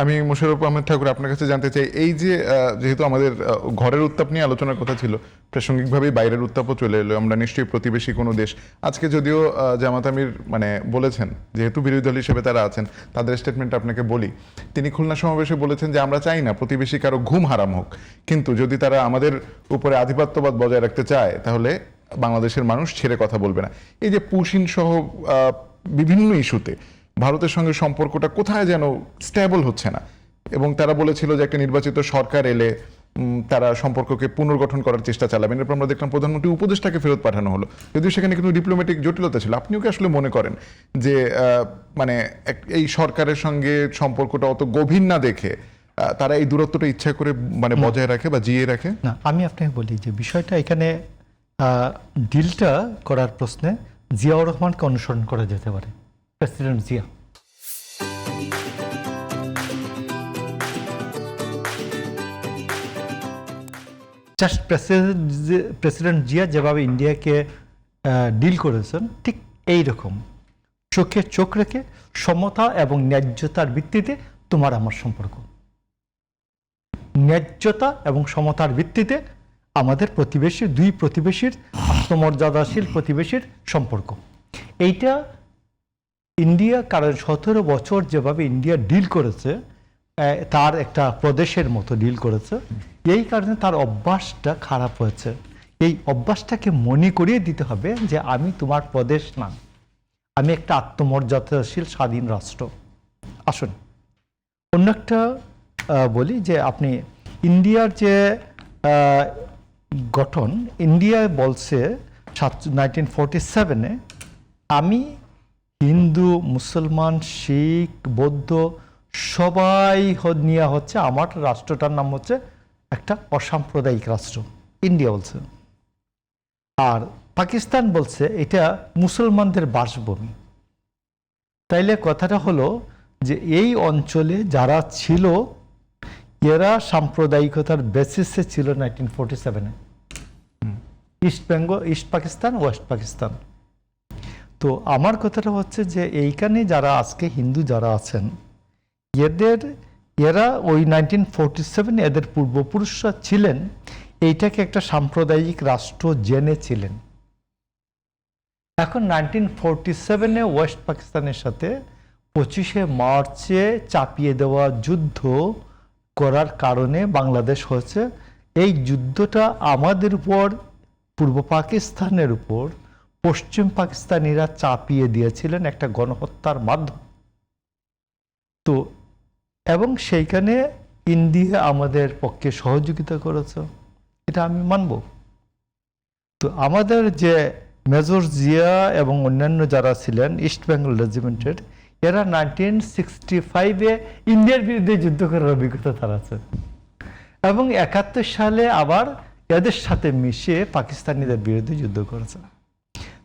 আমি মোশাররফ আহমেদ ঠাকুর আপনার কাছে জানতে চাই, এই যে যেহেতু আমাদের ঘরের উত্তাপ নিয়ে আলোচনার কথা ছিল, প্রাসঙ্গিকভাবেই বাইরের উত্তাপও চলে এলো। আমরা নিশ্চয়ই প্রতিবেশী কোনো দেশ, আজকে যদিও জামাত আমির মানে বলেছেন, যেহেতু বিরোধী দল হিসেবে তারা আছেন, তাদের স্টেটমেন্ট আপনাকে বলি। তিনি খুলনা সমাবেশে বলেছেন যে আমরা চাই না প্রতিবেশী কারো ঘুম হারাম হোক, কিন্তু যদি তারা আমাদের উপরে আধিপত্যবাদ বজায় রাখতে চায় তাহলে বাংলাদেশের মানুষ ছেড়ে কথা বলবে না। এই যে পুশিন সহ বিভিন্ন ইস্যুতে ভারতের সঙ্গে সম্পর্কটা কোথায় যেন স্টেবল হচ্ছে না, এবং তারা বলেছিল যে একটা নির্বাচিত সরকার এলে তারা সম্পর্ককে পুনর্গঠন করার চেষ্টা চালাবেন। এরপর আমরা দেখলাম প্রধানমন্ত্রী উপদেষ্টাকে ফেরত পাঠানো হলো, যদিও সেখানে কিন্তু ডিপ্লোম্যাটিক জটিলতা ছিল। আপনিও কি আসলে মনে করেন যে মানে এই সরকারের সঙ্গে সম্পর্কটা অত গভীর না দেখে তারা এই দূরত্বটা ইচ্ছা করে মানে বজায় রাখে বা জিয়ে রাখে? না, আমি আপনাকে বলি যে বিষয়টা এখানে ডিলটা করার প্রশ্নে জিয়াউর রহমানকে অনুসরণ করা যেতে পারে, president Zia. Just president Zia যেভাবে ইন্ডিয়াকে ডিল করেছেন, ঠিক এই রকম চোখে চোখ রেখে সমতা এবং ন্যায্যতার ভিত্তিতে তোমার আমার সম্পর্ক, ন্যায্যতা এবং সমতার ভিত্তিতে আমাদের প্রতিবেশী, দুই প্রতিবেশীর আত্মমর্যাদাশীল প্রতিবেশীর সম্পর্ক। এইটা ইন্ডিয়া কারণ 17 বছর যেভাবে ইন্ডিয়া ডিল করেছে, তার একটা প্রদেশের মতো ডিল করেছে, এই কারণে তার অভ্যাসটা খারাপ হয়েছে। এই অভ্যাসটাকে মনে করিয়ে দিতে হবে যে আমি তোমার প্রদেশ না, আমি একটা আত্মমর্যাদাশীল স্বাধীন রাষ্ট্র। আসুন অন্য একটা বলি যে আপনি ইন্ডিয়ার যে গঠন, ইন্ডিয়া বলছে 1947-এ আমি হিন্দু, মুসলমান, শিখ, বৌদ্ধ সবাই নিয়ে হচ্ছে আমার রাষ্ট্রটার নাম হচ্ছে একটা অসাম্প্রদায়িক রাষ্ট্র, ইন্ডিয়া বলছে। আর পাকিস্তান বলছে এটা মুসলমানদের বাসভূমি। তাইলে কথাটা হলো যে এই অঞ্চলে যারা ছিল এরা সাম্প্রদায়িকতার বেসিসে ছিল 1947-এ, east Bengal, east Pakistan, west Pakistan. তো আমার কথাটা হচ্ছে যে এইখানে যারা আজকে হিন্দু যারা আছেন, এরা ওই 1947 এদের পূর্বপুরুষরা ছিলেন এইটাকে একটা সাম্প্রদায়িক রাষ্ট্র জেনেছিলেন। এখন 1947-এ ওয়েস্ট পাকিস্তানের সাথে 25শে মার্চে চাপিয়ে দেওয়া যুদ্ধ করার কারণে বাংলাদেশ হয়েছে। এই যুদ্ধটা আমাদের উপর, পূর্ব পাকিস্তানের উপর পশ্চিম পাকিস্তানিরা চাপিয়ে দিয়েছিলেন একটা গণহত্যার মাধ্যমে। তো এবং সেইখানে ইন্ডিয়া আমাদের পক্ষে সহযোগিতা করেছে, এটা আমি মানব। তো আমাদের যে মেজর জিয়া এবং অন্যান্য যারা ছিলেন ইস্ট বেঙ্গল রেজিমেন্টের, এরা 1965-এ ইন্ডিয়ার বিরুদ্ধে যুদ্ধ করার অভিজ্ঞতা তার আছে, এবং 71 সালে আবার এদের সাথে মিশে পাকিস্তানিদের বিরুদ্ধে যুদ্ধ করেছে।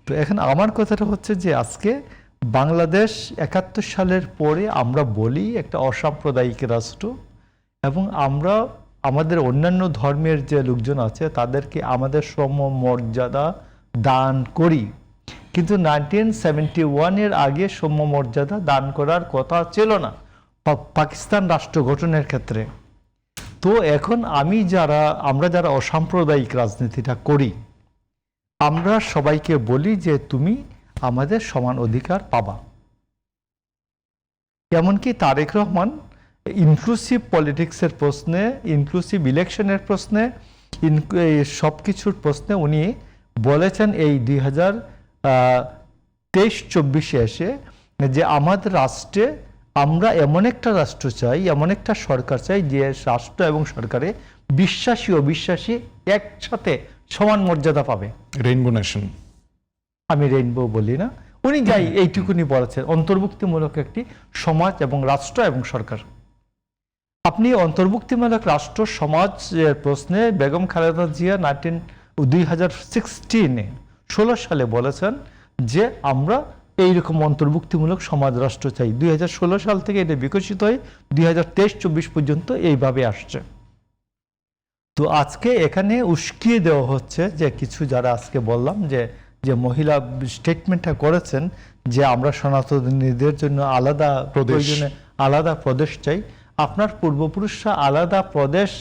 তো এখন আমার কথাটা হচ্ছে যে আজকে বাংলাদেশ 71 সালের পরে আমরা বলি একটা অসাম্প্রদায়িক রাষ্ট্র, এবং আমরা আমাদের অন্যান্য ধর্মের যে লোকজন আছে তাদেরকে আমাদের সমমর্যাদা দান করি, কিন্তু 1971-এর আগে সমমর্যাদা দান করার কথা ছিল না পাকিস্তান রাষ্ট্র গঠনের ক্ষেত্রে। তো এখন আমরা যারা অসাম্প্রদায়িক রাজনীতিটা করি, আমরা সবাইকে বলি যে তুমি আমাদের সমান অধিকার পাবা। এমনকি তারেক রহমান ইনক্লুসিভ পলিটিক্সের প্রশ্নে, ইনক্লুসিভ ইলেকশনের প্রশ্নে, সব কিছুর প্রশ্নে উনি বলেছেন এই 2023-24-এ এসে যে আমাদের রাষ্ট্রে আমরা এমন একটা রাষ্ট্র চাই, এমন একটা সরকার চাই যে রাষ্ট্র এবং সরকারে বিশ্বাসী অবিশ্বাসী একসাথে সমান মর্যাদা পাবে। রেইনবো নেশন, আমি রেইনবো বলি না, উনি যাই এইটুকুনি বলেছেন, অন্তর্ভুক্তিমূলক একটি সমাজ এবং রাষ্ট্র এবং সরকার। আপনি অন্তর্ভুক্তিমূলক রাষ্ট্র সমাজের প্রশ্নে বেগম খালেদা জিয়া 2016 সালে বলেছেন যে আমরা এইরকম অন্তর্ভুক্তিমূলক সমাজ রাষ্ট্র চাই। 2016 সাল থেকে এটা বিকশিত হয়ে 2023-24 পর্যন্ত এইভাবে আসছে। তো আজকে এখানে উস্কিয়ে দেওয়া হচ্ছে যে কিছু যারা আজকে বললাম যে মহিলা স্টেটমেন্টটা করেছেন যে আমরা সনাতনীদের জন্য আলাদা প্রয়োজনে আলাদা প্রদেশ চাই। আপনার পূর্বপুরুষরা আলাদা প্রদেশ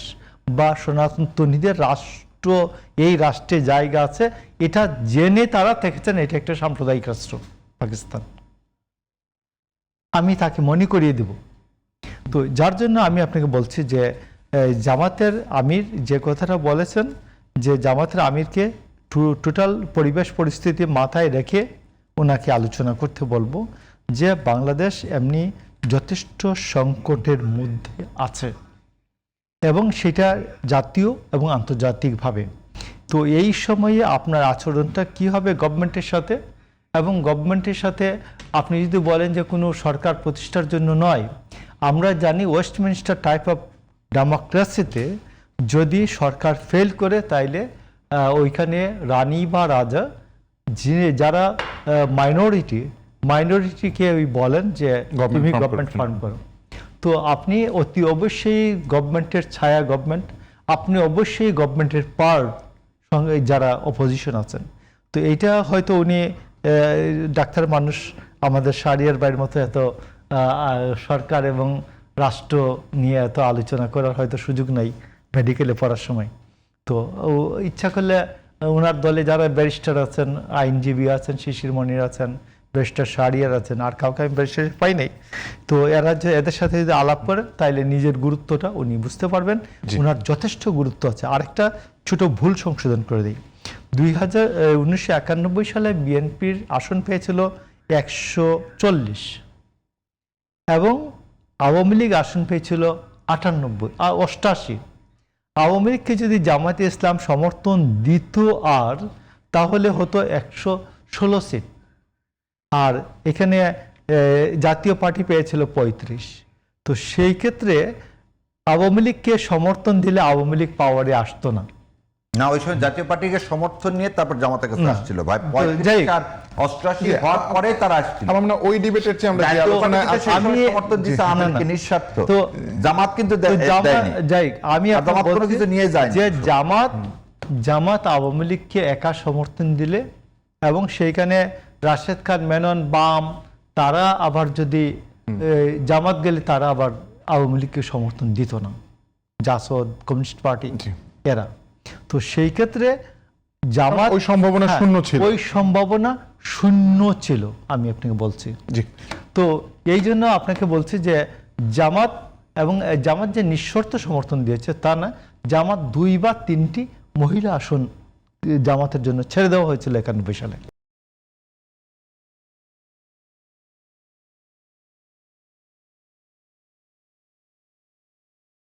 বা সনাতনীদের রাষ্ট্র, এই রাষ্ট্রে জায়গা আছে, এটা জেনে তারা থেকেছেন এটা একটা সাম্প্রদায়িক রাষ্ট্র পাকিস্তান। আমি তাকে মনে করিয়ে দেব। তো যার জন্য আমি আপনাকে বলছি যে জামাতের আমির যে কথাটা বলেছেন, যে জামাতের আমিরকে টোটাল পরিবেশ পরিস্থিতি মাথায় রেখে ওনাকে আলোচনা করতে বলবো যে বাংলাদেশ এমনি যথেষ্ট সংকটের মধ্যে আছে এবং সেটা জাতীয় এবং আন্তর্জাতিকভাবে। তো এই সময়ে আপনার আচরণটা কী হবে গভর্নমেন্টের সাথে, এবং গভর্নমেন্টের সাথে আপনি যদি বলেন যে কোনো সরকার প্রতিষ্ঠার জন্য নয়, আমরা জানি ওয়েস্টমিনস্টার টাইপ অফ ডেমোক্রেসিতে যদি সরকার ফেল করে তাইলে ওইখানে রানী বা রাজা যারা মাইনরিটিকে ওই বলেন যে তুমি গভর্নমেন্ট ফান্ড করো। তো আপনি অতি অবশ্যই গভর্নমেন্টের ছায়া গভর্নমেন্ট, আপনি অবশ্যই গভর্নমেন্টের পার্ট সঙ্গে যারা অপোজিশন আছেন। তো এইটা হয়তো উনি ডাক্তার মানুষ, আমাদের শাহরিয়ার ভাইয়ের মতো এত সরকার এবং রাষ্ট্র নিয়ে এত আলোচনা করার হয়তো সুযোগ নাই মেডিকেলে পড়ার সময়। তো ইচ্ছা করলে ওনার দলে যারা ব্যারিস্টার আছেন, আইনজীবী আছেন, শিশির মনির আছেন, ব্যারিস্টার শাহরিয়ার আছেন, আর কাউকে আমি ব্যারিস্টার পাই নাই। তো এরা যে এদের সাথে যদি আলাপ করেন তাইলে নিজের গুরুত্বটা উনি বুঝতে পারবেন, ওনার যথেষ্ট গুরুত্ব আছে। আরেকটা ছোট ভুল সংশোধন করে দিই, 1991 সালে বিএনপির আসন পেয়েছিল 140 এবং আওয়ামী লীগ আসন পেয়েছিল 88। আওয়ামী লীগকে যদি জামায়াতে ইসলাম সমর্থন দিত আর তাহলে হতো 116 সিট, আর এখানে জাতীয় পার্টি পেয়েছিল 35। তো সেই ক্ষেত্রে আওয়ামী লীগকে সমর্থন দিলে আওয়ামী লীগ পাওয়ারে আসতো না। না, ওই সময় জাতীয় পার্টিকে সমর্থন নিয়ে তারপর জামাতের কাছে আসছিল ভাই, 88 হওয়ার পরে তারা আসছিল। আমার মনে হয় ওই ডিবেটের চেয়ে আমরা যে আলোচনায় আমি সমর্থন দিতে আমাকে নিঃস্বার্থ, তো জামাত কিন্তু যাই আমি জামাত কোনো কিছু নিয়ে যায় যে জামাত আওয়ামী লীগকে একা সমর্থন দিলে এবং সেইখানে রাশেদ খান মেনন বাম তারা আবার যদি জামাত গেলে তারা আবার আওয়ামী লীগকে সমর্থন দিত না, জাসদ কমিউনিস্ট পার্টি এরা। তো সেই ক্ষেত্রে জামাত ওই সম্ভাবনা শূন্য ছিল, ওই সম্ভাবনা শূন্য ছিল, আমি আপনাকে বলছি। তো এই জন্য আপনাকে বলছি যে জামাত এবং জামাত যে নিঃশর্ত সমর্থন দিয়েছে তা না, জামাত 2 বা 3টি মহিলা আসন জামাতের জন্য ছেড়ে দেওয়া হয়েছিল 91 সালে।